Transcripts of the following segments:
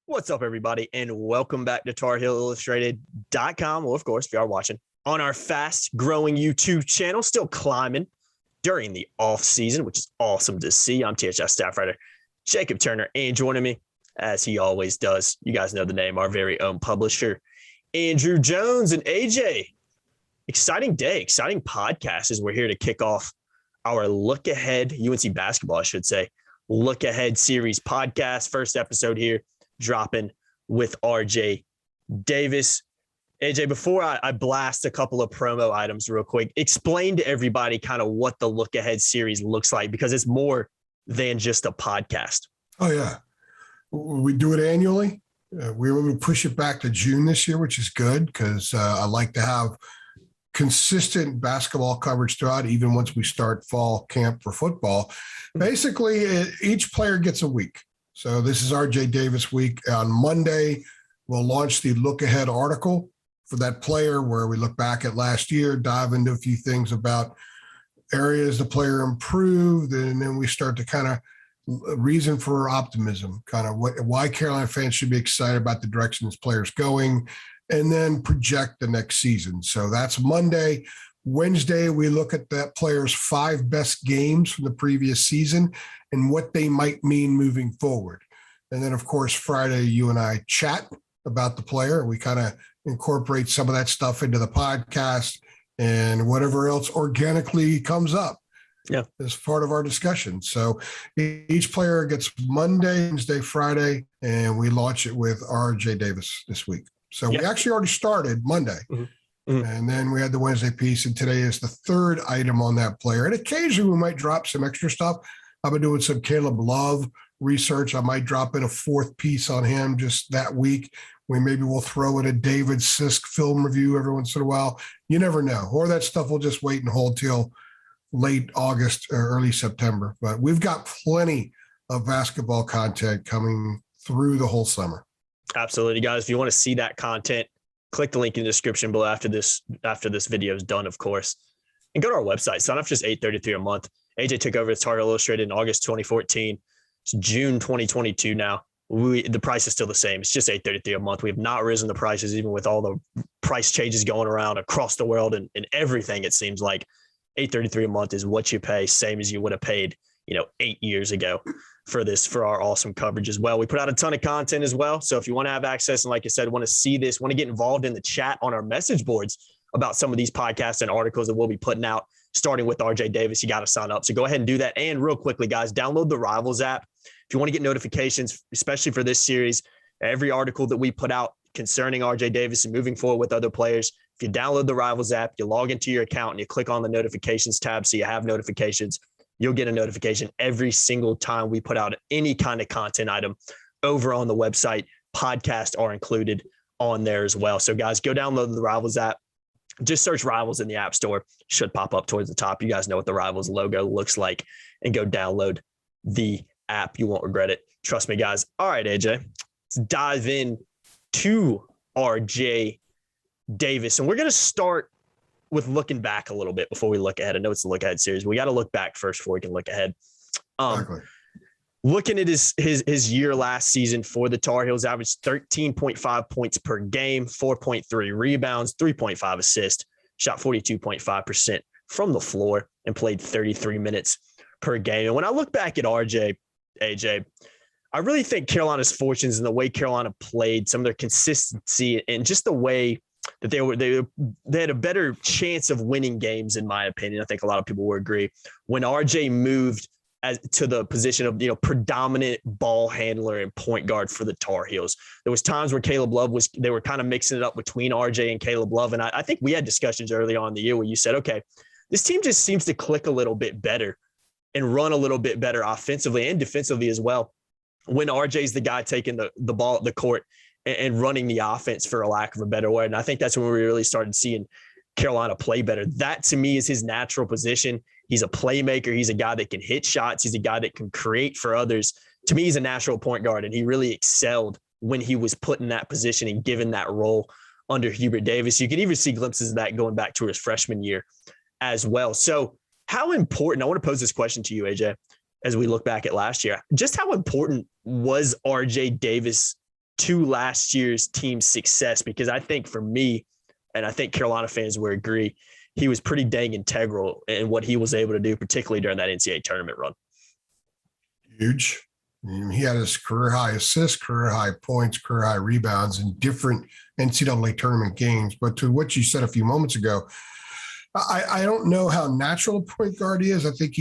What's up, everybody, and welcome back to TarHeelIllustrated.com. Well, of course, if you are watching on our fast-growing YouTube channel, still climbing during the off-season, which is awesome to see. I'm THS staff writer Jacob Turner, and joining me, as he always does, you guys know the name, our very own publisher, Andrew Jones. And AJ, exciting day, exciting podcast as we're here to kick off our Look Ahead, UNC basketball, I should say, Look Ahead series podcast. First episode here, dropping with RJ Davis. AJ, before I blast a couple of promo items real quick, explain to everybody kind of what the Look Ahead series looks like, because it's more than just a podcast. Oh, yeah. We do it annually. We were able to push it back to June this year, which is good because I like to have consistent basketball coverage throughout, even once we start fall camp for football. Basically, each player gets a week. So this is RJ Davis week. On Monday, we'll launch the Look Ahead article for that player where we look back at last year, dive into a few things about areas the player improved, and then we start to kind of reason for optimism, kind of why Carolina fans should be excited about the direction this player's going, and then project the next season. So that's Monday. Wednesday, we look at that player's 5 best games from the previous season and what they might mean moving forward. And then, of course, Friday, you and I chat about the player. We kind of incorporate some of that stuff into the podcast and whatever else organically comes up as part of our discussion. So each player gets Monday, Wednesday, Friday, and we launch it with RJ Davis this week. So we actually already started Monday. And then we had the Wednesday piece, and today is the third item on that player. And occasionally we might drop some extra stuff. I've been doing some Caleb Love research. I might drop in a 4th piece on him just that week. Maybe we'll throw in a David Sisk film review every once in a while. You never know. Or that stuff will just wait and hold till late August or early September. But we've got plenty of basketball content coming through the whole summer. Absolutely, guys. If you want to see that content, click the link in the description below after this video is done, of course, and go to our website. Sign up for just $8.33 a month. AJ took over as Tar Heel Illustrated in August 2014. It's June 2022 now. The price is still the same. It's just $8.33 a month. We have not risen the prices, even with all the price changes going around across the world and everything. It seems like $8.33 a month is what you pay, same as you would have paid, 8 years ago for our awesome coverage as well. We put out a ton of content as well. So if you want to have access and, like I said, want to see this, want to get involved in the chat on our message boards about some of these podcasts and articles that we'll be putting out, starting with RJ Davis, you got to sign up. So go ahead and do that. And real quickly, guys, download the Rivals app. If you want to get notifications, especially for this series, every article that we put out concerning RJ Davis and moving forward with other players, if you download the Rivals app, you log into your account and you click on the notifications tab so you have notifications, you'll get a notification every single time we put out any kind of content item over on the website. Podcasts are included on there as well. So guys, go download the Rivals app. Just search Rivals in the App Store. Should pop up towards the top. You guys know what the Rivals logo looks like, and go download the app. You won't regret it. Trust me, guys. All right, AJ, let's dive in to RJ Davis. And we're going to start with looking back a little bit before we look ahead. I know it's the Look Ahead series. We got to look back first before we can look ahead. Exactly. Looking at his year last season for the Tar Heels, averaged 13.5 points per game, 4.3 rebounds, 3.5 assists, shot 42.5% from the floor, and played 33 minutes per game. And when I look back at RJ, AJ, I really think Carolina's fortunes and the way Carolina played, some of their consistency, and just the way that they had a better chance of winning games, in my opinion. I think a lot of people would agree. When RJ moved to the position of predominant ball handler and point guard for the Tar Heels, there was times where Caleb Love they were kind of mixing it up between RJ and Caleb Love. And I think we had discussions early on in the year where you said, okay, this team just seems to click a little bit better and run a little bit better offensively and defensively as well when RJ's the guy taking the ball at the court and running the offense, for a lack of a better word. And I think that's when we really started seeing Carolina play better. That, to me, is his natural position. He's a playmaker. He's a guy that can hit shots. He's a guy that can create for others. To me, he's a natural point guard, and he really excelled when he was put in that position and given that role under Hubert Davis. You can even see glimpses of that going back to his freshman year as well. So how important, I want to pose this question to you, AJ, as we look back at last year, just how important was RJ Davis to last year's team's success, because I think for me, and I think Carolina fans will agree, he was pretty dang integral in what he was able to do, particularly during that NCAA tournament run. Huge. I mean, he had his career high assists, career high points, career high rebounds in different NCAA tournament games. But to what you said a few moments ago, I don't know how natural a point guard he is. I think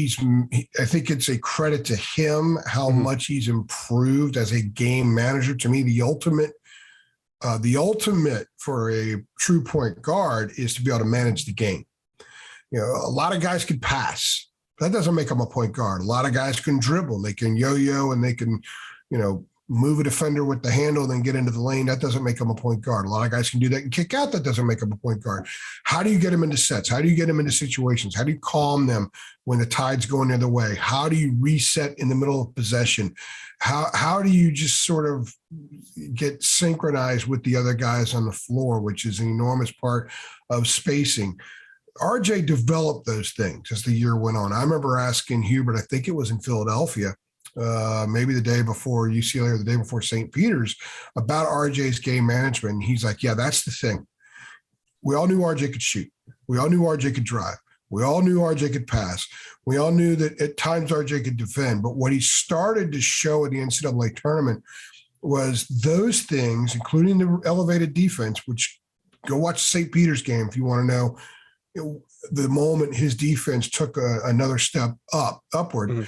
it's a credit to him how much he's improved as a game manager. To me, the ultimate for a true point guard is to be able to manage the game. You know, a lot of guys can pass. That doesn't make them a point guard. A lot of guys can dribble. They can yo-yo and they can, you know, move a defender with the handle and then get into the lane. That doesn't make them a point guard. A lot of guys can do that and kick out. That doesn't make them a point guard. How do you get them into sets? How do you get them into situations? How do you calm them when the tide's going the other way? How do you reset in the middle of possession? How do you just sort of get synchronized with the other guys on the floor, which is an enormous part of spacing? RJ developed those things as the year went on. I remember asking Hubert, I think it was in Philadelphia, maybe the day before UCLA or the day before St. Peter's, about RJ's game management. And he's like, yeah, that's the thing. We all knew RJ could shoot. We all knew RJ could drive. We all knew RJ could pass. We all knew that at times RJ could defend. But what he started to show at the NCAA tournament was those things, including the elevated defense, which go watch St. Peter's game if you want to know the moment his defense took another step upward. Mm-hmm.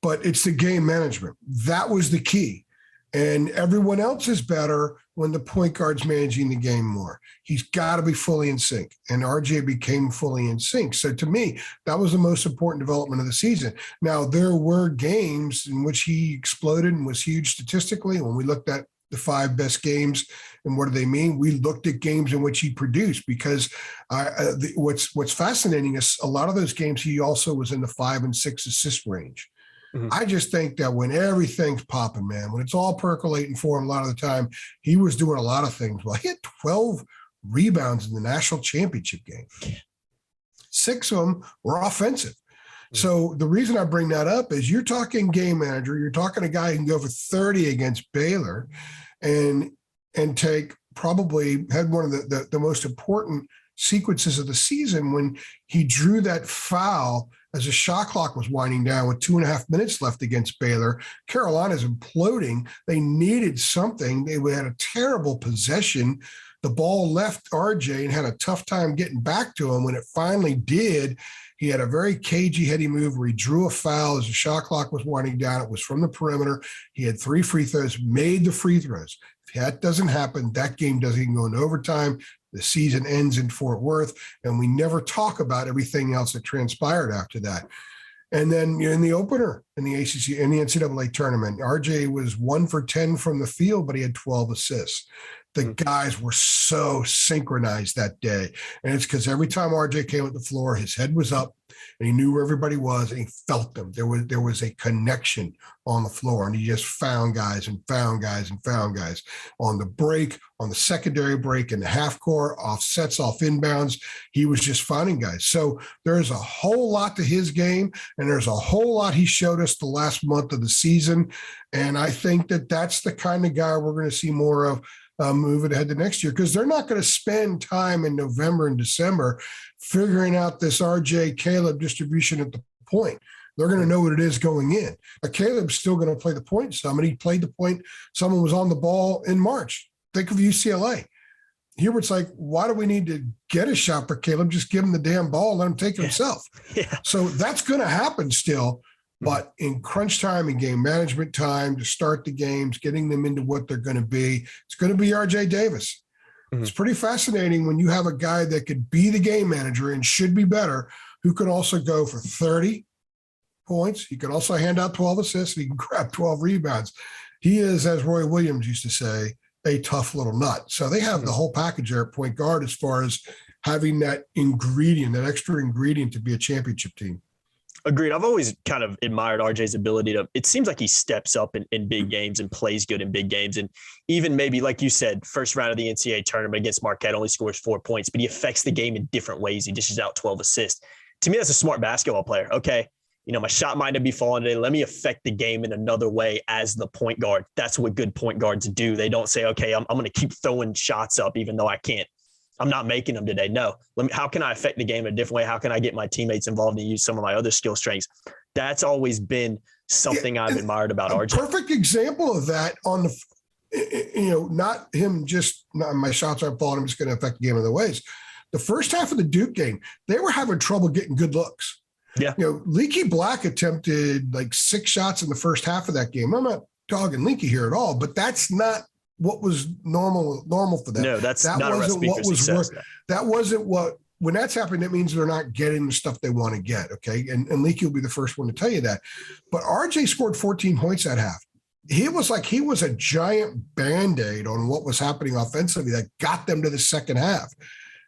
But it's the game management. That was the key. And everyone else is better when the point guard's managing the game more. He's got to be fully in sync. And RJ became fully in sync. So to me, that was the most important development of the season. Now, there were games in which he exploded and was huge statistically. When we looked at the 5 best games and what do they mean, we looked at games in which he produced, because what's fascinating is a lot of those games he also was in the 5 and 6 assist range. Mm-hmm. I just think that when everything's popping, man, when it's all percolating for him a lot of the time, he was doing a lot of things. Well, he had 12 rebounds in the national championship game. 6 of them were offensive. Mm-hmm. So the reason I bring that up is you're talking game manager, you're talking a guy who can go for 30 against Baylor and take probably had one of the most important sequences of the season when he drew that foul as the shot clock was winding down with 2.5 minutes left against Baylor. Carolina's imploding. They needed something. They had a terrible possession. The ball left RJ and had a tough time getting back to him. When it finally did, he had a very cagey, heady move where he drew a foul as the shot clock was winding down. It was from the perimeter. He had 3 free throws, made the free throws. If that doesn't happen, that game doesn't even go into overtime. The season ends in Fort Worth, and we never talk about everything else that transpired after that. And then in the opener in the ACC, in the NCAA tournament, RJ was 1 for 10 from the field, but he had 12 assists. The guys were so synchronized that day. And it's because every time RJ came at the floor, his head was up and he knew where everybody was and he felt them. There was a connection on the floor, and he just found guys and found guys and found guys on the break, on the secondary break, in the half court, off sets, off inbounds. He was just finding guys. So there's a whole lot to his game, and there's a whole lot he showed us the last month of the season. And I think that that's the kind of guy we're going to see more of moving ahead to next year, because they're not going to spend time in November and December figuring out this RJ Caleb distribution at the point. They're going to know what it is going in. Caleb's still going to play the point some, and he played the point. Someone was on the ball in March. Think of UCLA. Hubert's like, why do we need to get a shot for Caleb? Just give him the damn ball, let him take it himself. Yeah. So that's going to happen still. But in crunch time and game management time to start the games, getting them into what they're going to be, it's going to be RJ Davis. Mm-hmm. It's pretty fascinating when you have a guy that could be the game manager and should be better, who could also go for 30 points. He could also hand out 12 assists. And he can grab 12 rebounds. He is, as Roy Williams used to say, a tough little nut. So they have the whole package there at point guard as far as having that ingredient, that extra ingredient to be a championship team. Agreed. I've always kind of admired RJ's ability to, it seems like he steps up in big games and plays good in big games. And even maybe, like you said, first round of the NCAA tournament against Marquette, only scores 4 points, but he affects the game in different ways. He dishes out 12 assists. To me, that's a smart basketball player. Okay, my shot might not be falling today. Let me affect the game in another way as the point guard. That's what good point guards do. They don't say, okay, I'm going to keep throwing shots up even though I'm not making them today. No, how can I affect the game in a different way? How can I get my teammates involved and use some of my other skill strengths? That's always been something I've admired about RJ. Perfect example of that on the, not him just, my shots aren't falling, I'm just going to affect the game in other ways. The first half of the Duke game, they were having trouble getting good looks. Yeah. Leaky Black attempted like 6 shots in the first half of that game. I'm not dogging Leaky here at all, but that's not what was normal for them. No, that not a recipe for success. That wasn't what, when that's happening, that means they're not getting the stuff they want to get. Okay. And Leaky will be the first one to tell you that. But RJ scored 14 points that half. He was a giant Band-Aid on what was happening offensively that got them to the second half.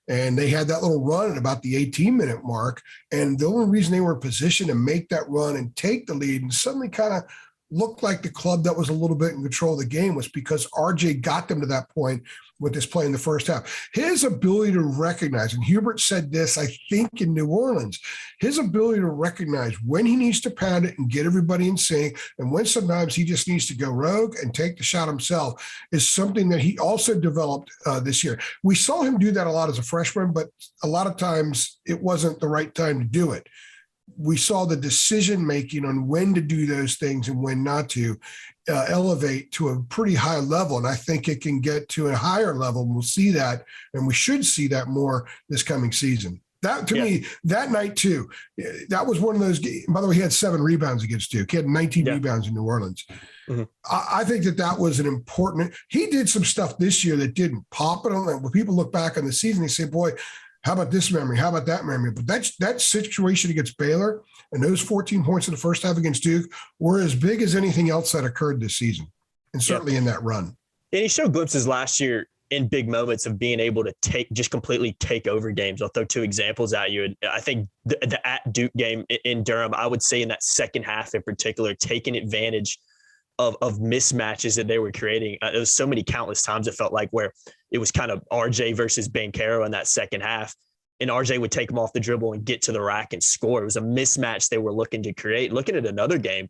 And they had that little run at about the 18-minute mark. And the only reason they were in position to make that run and take the lead and suddenly kind of looked like the club that was a little bit in control of the game was because RJ got them to that point with this play in the first half. His ability to recognize, and Hubert said this, I think, in New Orleans, his ability to recognize when he needs to pound it and get everybody in sync, and when sometimes he just needs to go rogue and take the shot himself is something that he also developed this year. We saw him do that a lot as a freshman, but a lot of times it wasn't the right time to do it. We saw the decision-making on when to do those things and when not to elevate to a pretty high level. And I think it can get to a higher level. We'll see that, and we should see that more this coming season. That, to me, that night too, that was one of those games. By the way, he had 7 rebounds against Duke. He had 19 rebounds in New Orleans. Mm-hmm. I think that was an important – he did some stuff this year that didn't pop it on that. When people look back on the season, they say, boy, how about this memory? How about that memory? But that situation against Baylor and those 14 points in the first half against Duke were as big as anything else that occurred this season, and certainly in that run. And he showed glimpses last year in big moments of being able to completely take over games. I'll throw 2 examples at you. I think the at Duke game in Durham, I would say in that second half in particular, taking advantage of mismatches that they were creating. There was so many countless times it felt like where it was kind of RJ versus Banchero in that second half, and RJ would take them off the dribble and get to the rack and score. It was a mismatch they were looking to create. Looking at another game,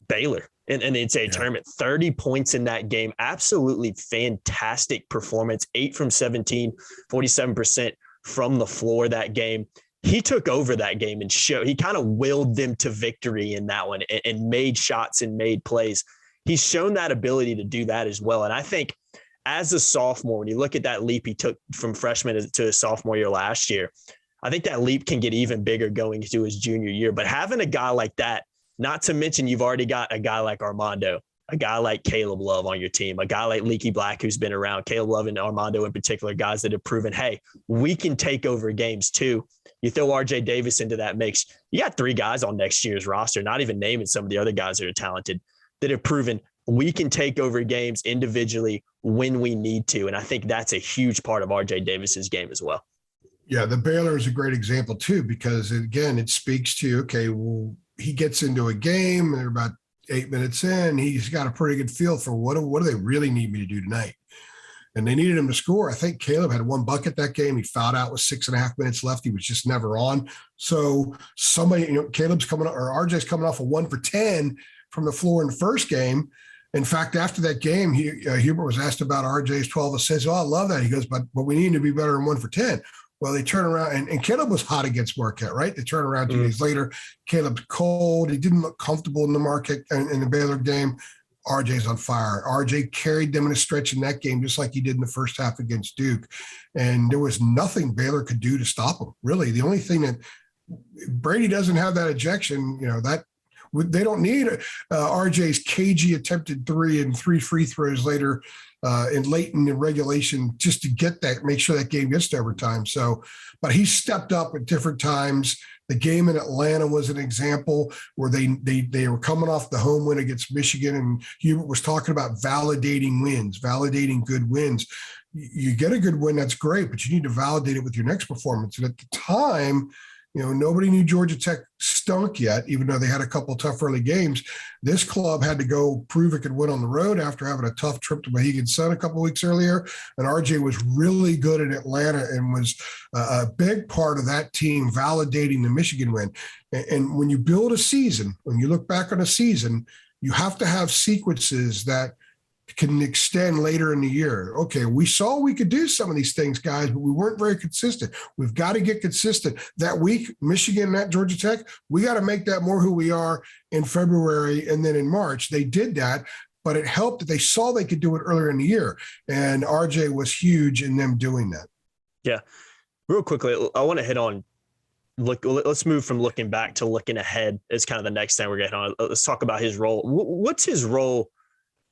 Baylor in the NCAA tournament, 30 points in that game. Absolutely fantastic performance. 8 from 17, 47% from the floor that game. He took over that game and he kind of willed them to victory in that one and made shots and made plays. He's shown that ability to do that as well. And I think as a sophomore, when you look at that leap he took from freshman to his sophomore year last year, I think that leap can get even bigger going into his junior year. But having a guy like that, not to mention you've already got a guy like Armando, a guy like Caleb Love on your team, a guy like Leaky Black who's been around, Caleb Love and Armando in particular, guys that have proven, hey, we can take over games too. You throw RJ Davis into that mix, you got 3 guys on next year's roster, not even naming some of the other guys that are talented, that have proven we can take over games individually when we need to. And I think that's a huge part of RJ Davis's game as well. Yeah, the Baylor is a great example too, because again, it speaks to, okay, well, he gets into a game and they're about 8 minutes in, he's got a pretty good feel for what do they really need me to do tonight? And they needed him to score. I think Caleb had 1 bucket that game. He fouled out with 6.5 minutes left. He was just never on. So somebody, Caleb's coming or RJ's coming off a 1 for 10 from the floor in the first game. In fact, after that game, Hubert was asked about RJ's 12 assists. Oh, I love that. He goes, but we need to be better than 1 for 10. Well, they turn around, and Caleb was hot against Marquette, right? They turn around 2 days later. Caleb's cold. He didn't look comfortable in the Marquette in the Baylor game. RJ's on fire. RJ carried them in a stretch in that game, just like he did in the first half against Duke. And there was nothing Baylor could do to stop him. Really, the only thing that Brady doesn't have that ejection, that they don't need RJ's cagey attempted 3 and 3 free throws later late in the regulation just to get that, make sure that game gets to overtime. So, but he stepped up at different times. The game in Atlanta was an example where they were coming off the home win against Michigan, and Hubert was talking about validating wins, validating good wins. You get a good win, that's great, but you need to validate it with your next performance. And at the time, nobody knew Georgia Tech's stunk yet, even though they had a couple tough early games. This club had to go prove it could win on the road after having a tough trip to Mohegan Sun a couple weeks earlier. And RJ was really good in Atlanta and was a big part of that team validating the Michigan win. And when you build a season, when you look back on a season, you have to have sequences that can extend later in the year. Okay, we saw we could do some of these things, guys, but we weren't very consistent. We've got to get consistent. That week, Michigan at Georgia Tech, we got to make that more who we are in February and then in March. They did that, but it helped that they saw they could do it earlier in the year. And RJ was huge in them doing that. Yeah. Real quickly, I want to hit on let's move from looking back to looking ahead as kind of the next thing we're getting on. Let's talk about his role. What's his role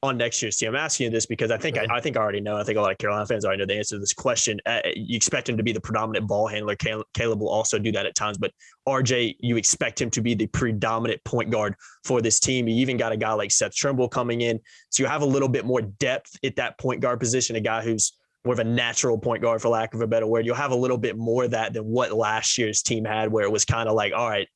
on next year's team? I'm asking you this because I think I already know. I think a lot of Carolina fans already know the answer to this question. You expect him to be the predominant ball handler. Caleb will also do that at times, but RJ, you expect him to be the predominant point guard for this team. You even got a guy like Seth Trimble coming in, so you have a little bit more depth at that point guard position. A guy who's more of a natural point guard, for lack of a better word. You'll have a little bit more of that than what last year's team had, where it was kind of like, all right,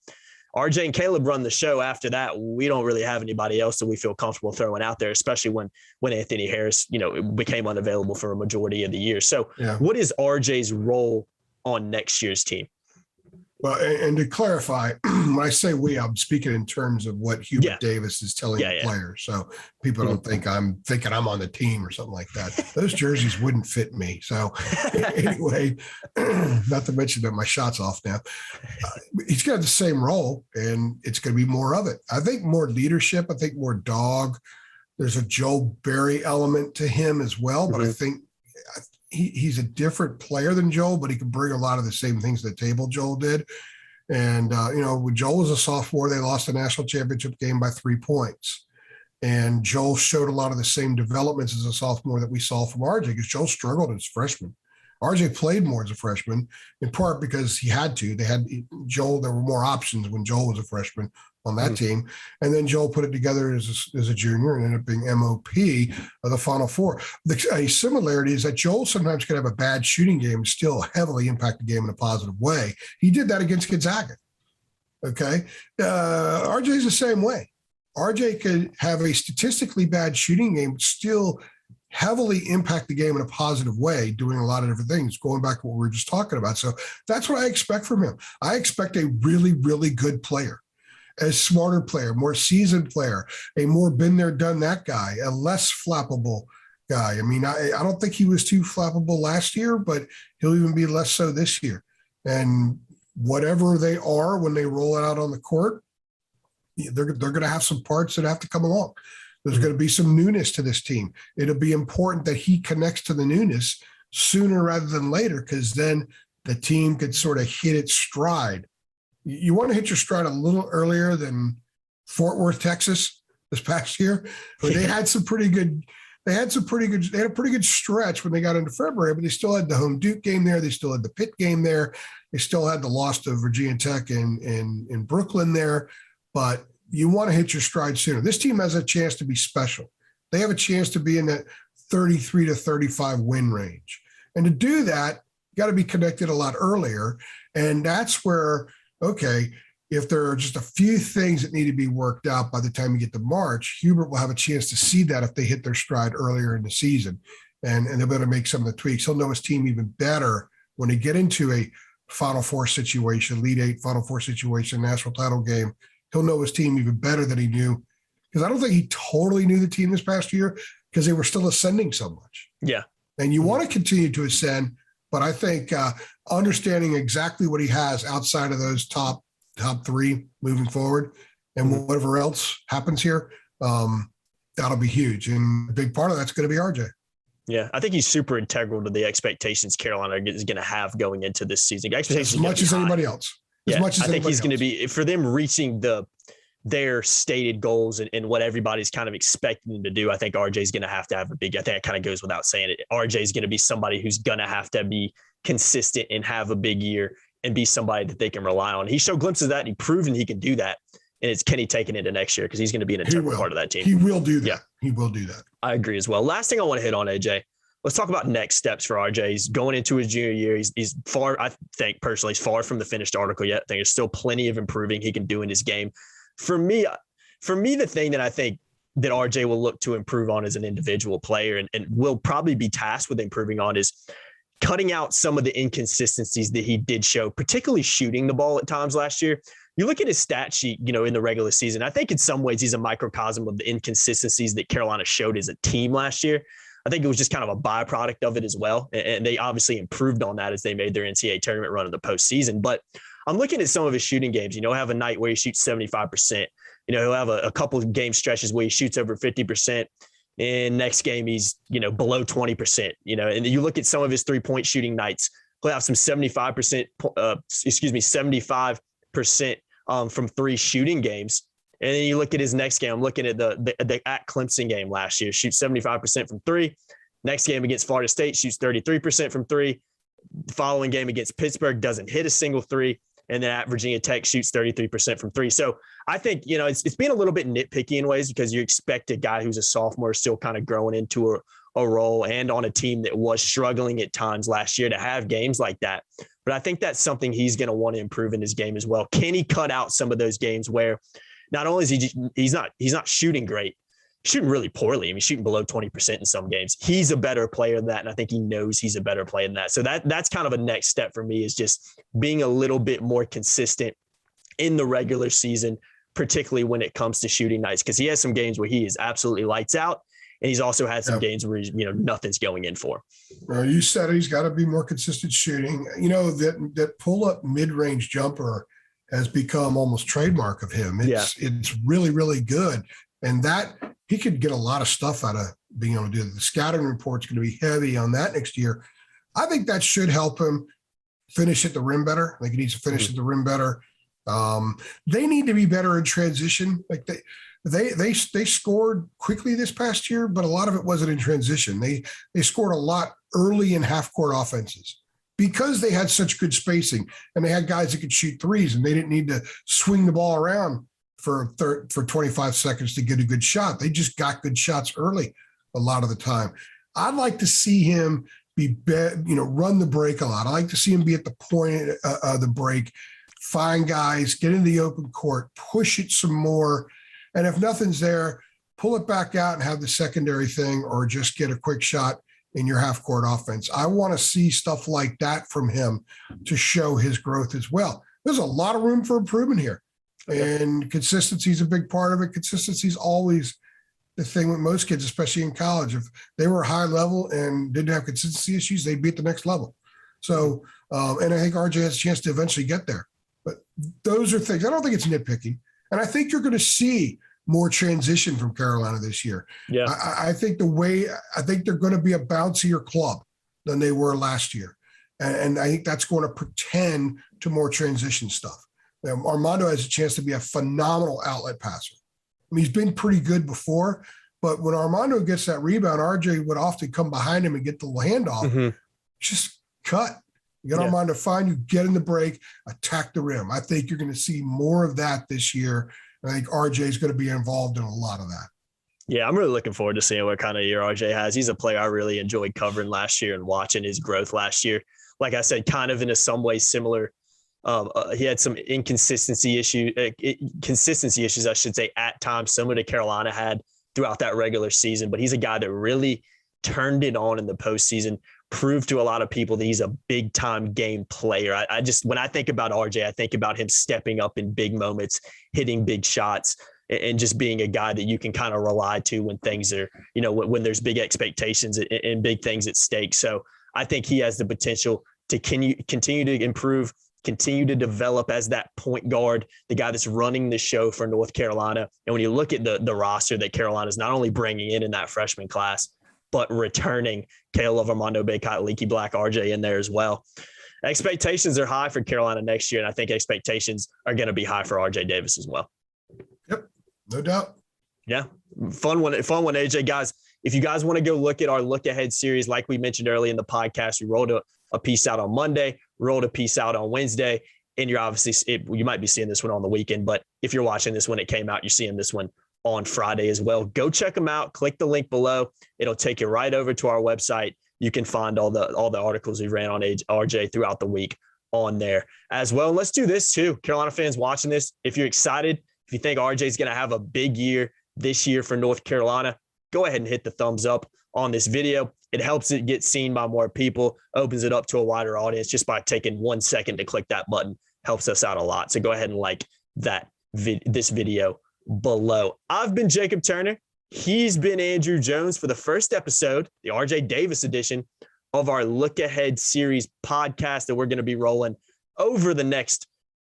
RJ and Caleb run the show. After that, we don't really have anybody else that we feel comfortable throwing out there, especially when Anthony Harris, became unavailable for a majority of the year. So What is RJ's role on next year's team? Well, and to clarify, when I say we, I'm speaking in terms of what Hubert Davis is telling the players. So people don't think I'm thinking I'm on the team or something like that. Those jerseys wouldn't fit me. So anyway, not to mention that my shot's off now. He's got the same role, and it's going to be more of it. I think more leadership. I think more dog. There's a Joel Berry element to him as well, but I think he's a different player than Joel, but he can bring a lot of the same things to the table Joel did. And, when Joel was a sophomore, they lost the national championship game by 3 points. And Joel showed a lot of the same developments as a sophomore that we saw from RJ, because Joel struggled as a freshman. RJ played more as a freshman, in part because he had to. There were more options when Joel was a freshman on that team. And then Joel put it together as a junior and ended up being MOP of the Final Four. A similarity is that Joel sometimes can have a bad shooting game and still heavily impact the game in a positive way. He did that against Gonzaga. Okay. RJ's the same way. RJ could have a statistically bad shooting game, but still heavily impact the game in a positive way, doing a lot of different things, going back to what we were just talking about. So that's what I expect from him. I expect a really, really good player, a smarter player, more seasoned player, a more been there, done that guy, a less flappable guy. I mean, I don't think he was too flappable last year, but he'll even be less so this year. And whatever they are when they roll it out on the court, they're going to have some parts that have to come along. There's going to be some newness to this team. It'll be important that he connects to the newness sooner rather than later, because then the team could sort of hit its stride. You want to hit your stride a little earlier than Fort Worth, Texas this past year, where they had a pretty good stretch when they got into February, but they still had the home Duke game there. They still had the Pitt game there. They still had the loss to Virginia Tech in Brooklyn there, but you want to hit your stride sooner. This team has a chance to be special. They have a chance to be in that 33 to 35 win range. And to do that, you got to be connected a lot earlier. And that's where, okay, if there are just a few things that need to be worked out by the time you get to March, Hubert will have a chance to see that if they hit their stride earlier in the season. And they'll be able to make some of the tweaks. He'll know his team even better when they get into a Final Four situation, Elite Eight, Final Four situation, national title game. He'll know his team even better than he knew, because I don't think he totally knew the team this past year because they were still ascending so much. Yeah. And you want to continue to ascend, but I think understanding exactly what he has outside of those top three moving forward and whatever else happens here, that'll be huge. And a big part of that's going to be RJ. Yeah, I think he's super integral to the expectations Carolina is going to have going into this season. As much as anybody else. I think he's going to be, for them reaching their stated goals and what everybody's kind of expecting them to do. I think RJ is going to have a big, I think it kind of goes without saying it. RJ is going to be somebody who's going to have to be consistent and have a big year and be somebody that they can rely on. He showed glimpses of that and he proven he can do that. And it's Kenny taking it into next year, because he's going to be an integral part of that team. He will do that. Yeah. He will do that. I agree as well. Last thing I want to hit on, AJ, let's talk about next steps for RJ. He's going into his junior year. He's far, I think personally, he's far from the finished article yet. I think there's still plenty of improving he can do in his game. For me, the thing that I think that RJ will look to improve on as an individual player and will probably be tasked with improving on is cutting out some of the inconsistencies that he did show, particularly shooting the ball at times last year. You look at his stat sheet, in the regular season, I think in some ways he's a microcosm of the inconsistencies that Carolina showed as a team last year. I think it was just kind of a byproduct of it as well. And they obviously improved on that as they made their NCAA tournament run in the postseason. But I'm looking at some of his shooting games. He'll have a night where he shoots 75%. He'll have a couple of game stretches where he shoots over 50%. And next game, he's, below 20%, and you look at some of his 3-point shooting nights, he'll have some 75%, 75% from 3 shooting games. And then you look at his next game. I'm looking at the at Clemson game last year, shoots 75% from 3. Next game against Florida State, shoots 33% from 3. The following game against Pittsburgh, doesn't hit a single 3. And then at Virginia Tech, shoots 33% from 3. So I think, it's been a little bit nitpicky in ways because you expect a guy who's a sophomore still kind of growing into a role and on a team that was struggling at times last year to have games like that. But I think that's something he's going to want to improve in his game as well. Can he cut out some of those games where not only is he's not shooting great, he's shooting really poorly. He's shooting below 20% in some games. He's a better player than that, and I think he knows he's a better player than that. So that's kind of a next step for me, is just being a little bit more consistent in the regular season, particularly when it comes to shooting nights, because he has some games where he is absolutely lights out, and he's also had some games where nothing's going in for him. You said he's got to be more consistent shooting. That pull-up mid-range jumper has become almost trademark of him. It's really, really good. And that he could get a lot of stuff out of being able to do it. The scouting report's going to be heavy on that next year. I think that should help him finish at the rim better. I think he needs to finish at the rim better. They need to be better in transition. Like they scored quickly this past year, but a lot of it wasn't in transition. They scored a lot early in half-court offenses because they had such good spacing and they had guys that could shoot threes and they didn't need to swing the ball around for 25 seconds to get a good shot. They just got good shots early a lot of the time. I'd like to see him run the break a lot. I like to see him be at the point of the break, find guys, get into the open court, push it some more. And if nothing's there, pull it back out and have the secondary thing, or just get a quick shot in your half-court offense. I want to see stuff like that from him to show his growth as well. There's a lot of room for improvement here. And consistency is a big part of it. Consistency is always the thing with most kids, especially in college. If they were high level and didn't have consistency issues, they'd be at the next level. So, and I think RJ has a chance to eventually get there. But those are things. I don't think it's nitpicking. And I think you're going to see more transition from Carolina this year. Yeah, I think they're going to be a bouncier club than they were last year. And I think that's going to pretend to more transition stuff. Armando has a chance to be a phenomenal outlet passer. I mean, he's been pretty good before, but when Armando gets that rebound, RJ would often come behind him and get the handoff. Just cut. You get Armando, find you, get in the break, attack the rim. I think you're going to see more of that this year. I think RJ is going to be involved in a lot of that. Yeah, I'm really looking forward to seeing what kind of year RJ has. He's a player I really enjoyed covering last year and watching his growth last year. Like I said, kind of in some ways similar. He had some consistency issues, I should say, at times, similar to Carolina had throughout that regular season. But he's a guy that really turned it on in the postseason, proved to a lot of people that he's a big time game player. When I think about RJ, I think about him stepping up in big moments, hitting big shots, and just being a guy that you can kind of rely to when things are, when there's big expectations and big things at stake. So I think he has the potential to continue to improve, continue to develop as that point guard, the guy that's running the show for North Carolina. And when you look at the roster that Carolina is not only bringing in that freshman class, but returning Caleb, Armando Bacot, Leaky Black, RJ in there as well. Expectations are high for Carolina next year, and I think expectations are going to be high for RJ Davis as well. Yep, no doubt. Yeah, fun one, AJ. Guys, if you guys want to go look at our look ahead series, like we mentioned early in the podcast, we rolled a piece out on Monday, rolled a piece out on Wednesday, and you're obviously you might be seeing this one on the weekend, but if you're watching this when it came out, you're seeing this one on Friday as well. Go check them out. Click the link below. It'll take you right over to our website. You can find all the articles we ran on RJ throughout the week on there as well. And let's do this too. Carolina fans watching this, if you're excited, if you think RJ is going to have a big year this year for North Carolina, go ahead and hit the thumbs up on this video. It helps it get seen by more people, opens it up to a wider audience just by taking 1 second to click that button. Helps us out a lot. So go ahead and like this video below. I've been Jacob Turner. He's been Andrew Jones for the first episode, the RJ Davis edition of our Look Ahead series podcast that we're going to be rolling over the next,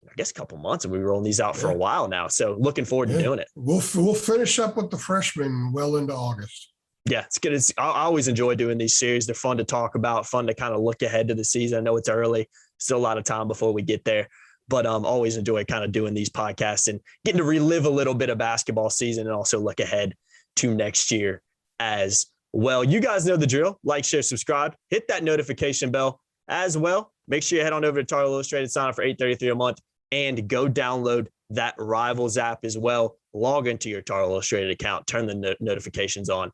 I guess, couple months. And we've been rolling these out for a while now. So looking forward to doing it. We'll finish up with the freshmen well into August. Yeah, it's good. I always enjoy doing these series. They're fun to talk about, fun to kind of look ahead to the season. I know it's early, still a lot of time before we get there, but always enjoy kind of doing these podcasts and getting to relive a little bit of basketball season and also look ahead to next year as well. You guys know the drill. Like, share, subscribe, hit that notification bell as well. Make sure you head on over to Tar Heel Illustrated, sign up for $8.33 a month, and go download that Rivals app as well. Log into your Tar Heel Illustrated account, turn the notifications on,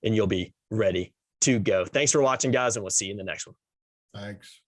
and you'll be ready to go. Thanks for watching, guys, and we'll see you in the next one. Thanks.